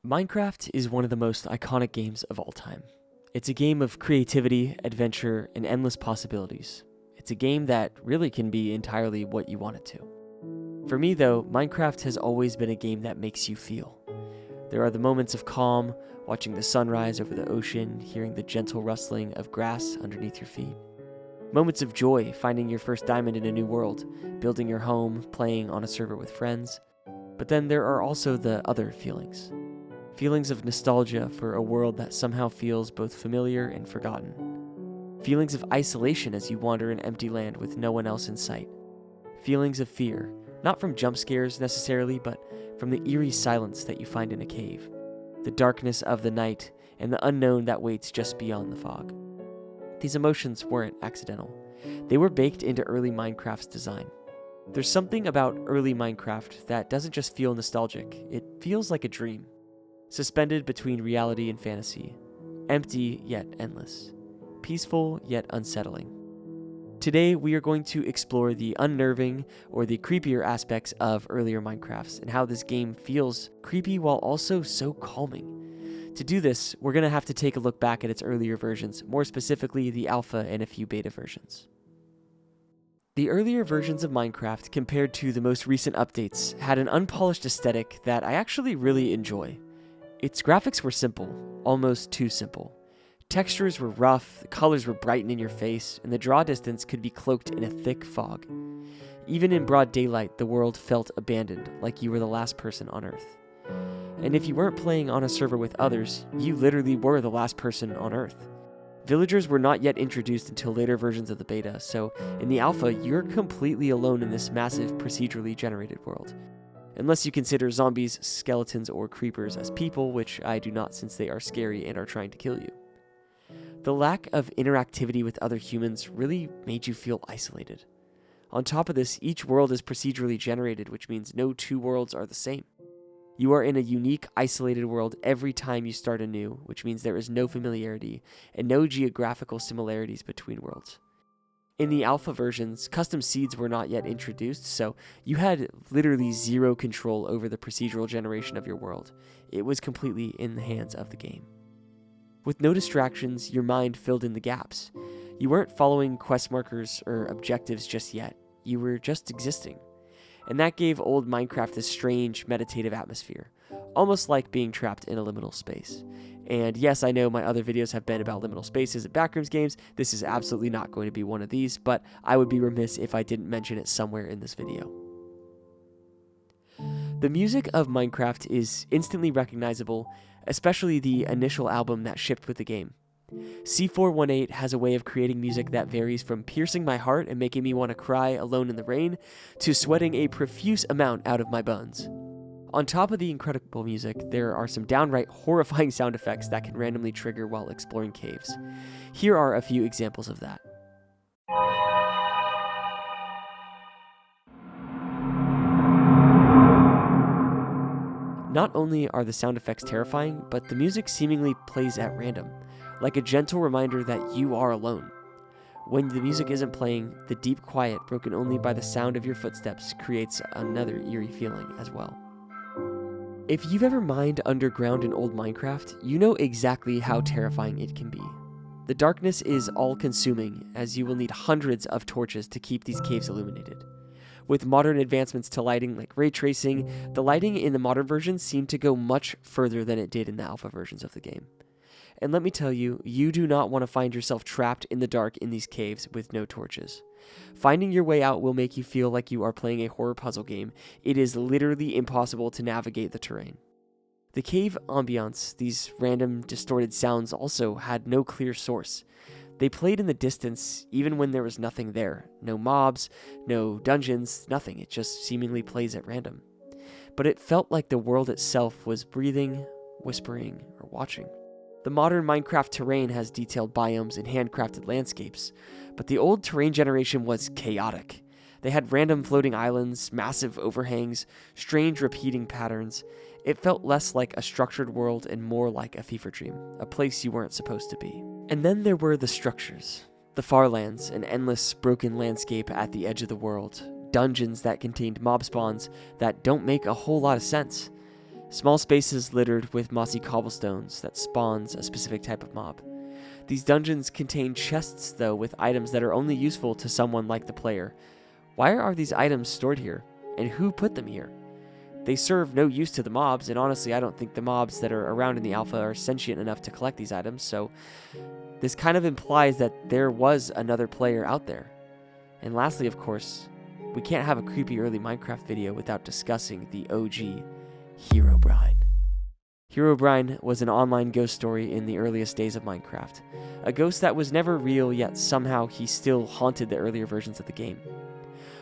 Minecraft is one of the most iconic games of all time. It's a game of creativity, adventure, and endless possibilities. It's a game that really can be entirely what you want it to. For me though, Minecraft has always been a game that makes you feel. There are the moments of calm, watching the sunrise over the ocean, hearing the gentle rustling of grass underneath your feet. Moments of joy, finding your first diamond in a new world, building your home, playing on a server with friends. But then there are also the other feelings. Feelings of nostalgia for a world that somehow feels both familiar and forgotten. Feelings of isolation as you wander an empty land with no one else in sight. Feelings of fear, not from jump scares necessarily, but from the eerie silence that you find in a cave. The darkness of the night and the unknown that waits just beyond the fog. These emotions weren't accidental. They were baked into early Minecraft's design. There's something about early Minecraft that doesn't just feel nostalgic, it feels like a dream. Suspended between reality and fantasy. Empty yet endless. Peaceful yet unsettling. Today we are going to explore the unnerving or the creepier aspects of earlier Minecrafts and how this game feels creepy while also so calming. To do this, we're going to have to take a look back at its earlier versions, more specifically the alpha and a few beta versions. The earlier versions of Minecraft compared to the most recent updates had an unpolished aesthetic that I actually really enjoy. Its graphics were simple, almost too simple. Textures were rough, the colors were bright and in your face, and the draw distance could be cloaked in a thick fog. Even in broad daylight, the world felt abandoned, like you were the last person on Earth. And if you weren't playing on a server with others, you literally were the last person on Earth. Villagers were not yet introduced until later versions of the beta, so in the alpha, you're completely alone in this massive procedurally generated world. Unless you consider zombies, skeletons, or creepers as people, which I do not since they are scary and are trying to kill you. The lack of interactivity with other humans really made you feel isolated. On top of this, each world is procedurally generated, which means no two worlds are the same. You are in a unique, isolated world every time you start anew, which means there is no familiarity and no geographical similarities between worlds. In the alpha versions, custom seeds were not yet introduced, so you had literally zero control over the procedural generation of your world. It was completely in the hands of the game. With no distractions, your mind filled in the gaps. You weren't following quest markers or objectives just yet. You were just existing. And that gave old Minecraft this strange, meditative atmosphere, almost like being trapped in a liminal space. And yes, I know my other videos have been about liminal spaces and backrooms games. This is absolutely not going to be one of these, but I would be remiss if I didn't mention it somewhere in this video. The music of Minecraft is instantly recognizable, especially the initial album that shipped with the game. C418 has a way of creating music that varies from piercing my heart and making me want to cry alone in the rain, to sweating a profuse amount out of my bones. On top of the incredible music, there are some downright horrifying sound effects that can randomly trigger while exploring caves. Here are a few examples of that. Not only are the sound effects terrifying, but the music seemingly plays at random, like a gentle reminder that you are alone. When the music isn't playing, the deep quiet broken only by the sound of your footsteps creates another eerie feeling as well. If you've ever mined underground in old Minecraft, you know exactly how terrifying it can be. The darkness is all-consuming, as you will need hundreds of torches to keep these caves illuminated. With modern advancements to lighting like ray tracing, the lighting in the modern versions seemed to go much further than it did in the alpha versions of the game. And let me tell you, you do not want to find yourself trapped in the dark in these caves with no torches. Finding your way out will make you feel like you are playing a horror puzzle game. It is literally impossible to navigate the terrain. The cave ambiance, these random distorted sounds, also had no clear source. They played in the distance even when there was nothing there. No mobs, no dungeons, nothing. It just seemingly plays at random. But it felt like the world itself was breathing, whispering, or watching. The modern Minecraft terrain has detailed biomes and handcrafted landscapes, but the old terrain generation was chaotic. They had random floating islands, massive overhangs, strange repeating patterns. It felt less like a structured world and more like a fever dream, a place you weren't supposed to be. And then there were the structures. The Farlands, an endless, broken landscape at the edge of the world. Dungeons that contained mob spawns that don't make a whole lot of sense. Small spaces littered with mossy cobblestones that spawns a specific type of mob. These dungeons contain chests, though, with items that are only useful to someone like the player. Why are these items stored here, and who put them here? They serve no use to the mobs, and honestly, I don't think the mobs that are around in the alpha are sentient enough to collect these items, so this kind of implies that there was another player out there. And lastly, of course, we can't have a creepy early Minecraft video without discussing the OG Herobrine. Herobrine was an online ghost story in the earliest days of Minecraft. A ghost that was never real, yet somehow he still haunted the earlier versions of the game.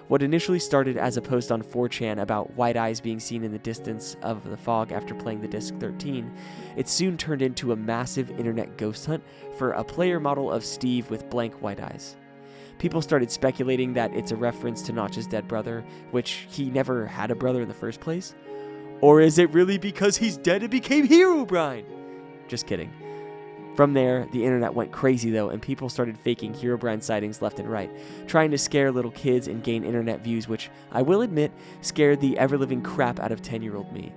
What initially started as a post on 4chan about white eyes being seen in the distance of the fog after playing the disc 13, it soon turned into a massive internet ghost hunt for a player model of Steve with blank white eyes. People started speculating that it's a reference to Notch's dead brother, which he never had a brother in the first place. Or is it really because he's dead it became Herobrine? Just kidding. From there, the internet went crazy though, and people started faking Herobrine sightings left and right, trying to scare little kids and gain internet views, which, I will admit, scared the ever-living crap out of 10-year-old me.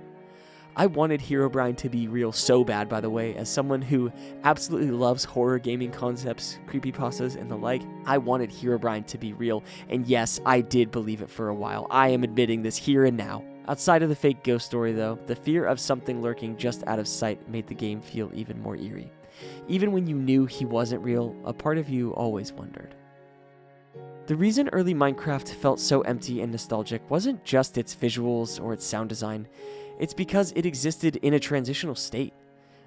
I wanted Herobrine to be real so bad, by the way, as someone who absolutely loves horror gaming concepts, creepypastas, and the like. I wanted Herobrine to be real, and yes, I did believe it for a while. I am admitting this here and now. Outside of the fake ghost story though, the fear of something lurking just out of sight made the game feel even more eerie. Even when you knew he wasn't real, a part of you always wondered. The reason early Minecraft felt so empty and nostalgic wasn't just its visuals or its sound design, it's because it existed in a transitional state.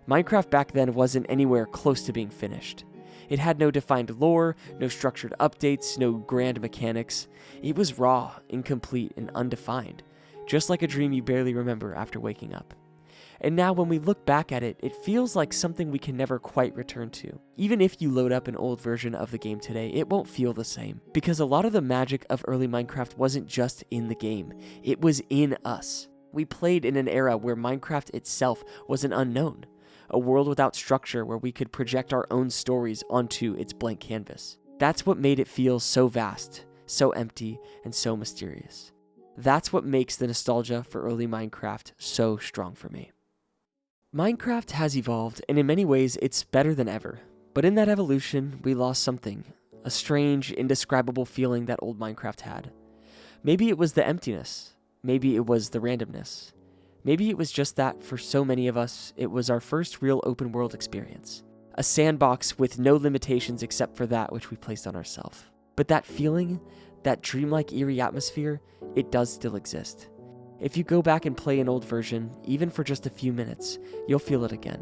Minecraft back then wasn't anywhere close to being finished. It had no defined lore, no structured updates, no grand mechanics. It was raw, incomplete, and undefined, just like a dream you barely remember after waking up. And now when we look back at it, it feels like something we can never quite return to. Even if you load up an old version of the game today, it won't feel the same, because a lot of the magic of early Minecraft wasn't just in the game, it was in us. We played in an era where Minecraft itself was an unknown, a world without structure where we could project our own stories onto its blank canvas. That's what made it feel so vast, so empty, and so mysterious. That's what makes the nostalgia for early Minecraft so strong for me. Minecraft has evolved, and in many ways it's better than ever. But in that evolution, we lost something, a strange, indescribable feeling that old Minecraft had. Maybe it was the emptiness. Maybe it was the randomness. Maybe it was just that, for so many of us, it was our first real open world experience. A sandbox with no limitations except for that which we placed on ourselves. But that feeling, that dreamlike eerie atmosphere, it does still exist. If you go back and play an old version, even for just a few minutes, you'll feel it again.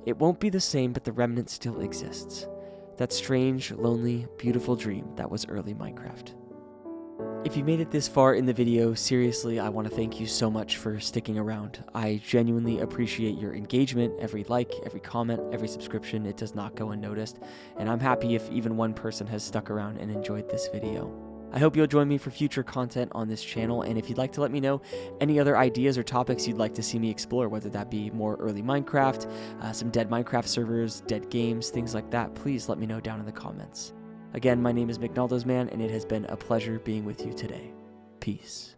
It won't be the same, but the remnant still exists. That strange, lonely, beautiful dream that was early Minecraft. If you made it this far in the video, seriously, I want to thank you so much for sticking around. I genuinely appreciate your engagement, every like, every comment, every subscription. It does not go unnoticed, and I'm happy if even one person has stuck around and enjoyed this video. I hope you'll join me for future content on this channel, and if you'd like to let me know any other ideas or topics you'd like to see me explore, whether that be more early Minecraft, some dead Minecraft servers, dead games, things like that, please let me know down in the comments. Again, my name is McNaldo's Man, and it has been a pleasure being with you today. Peace.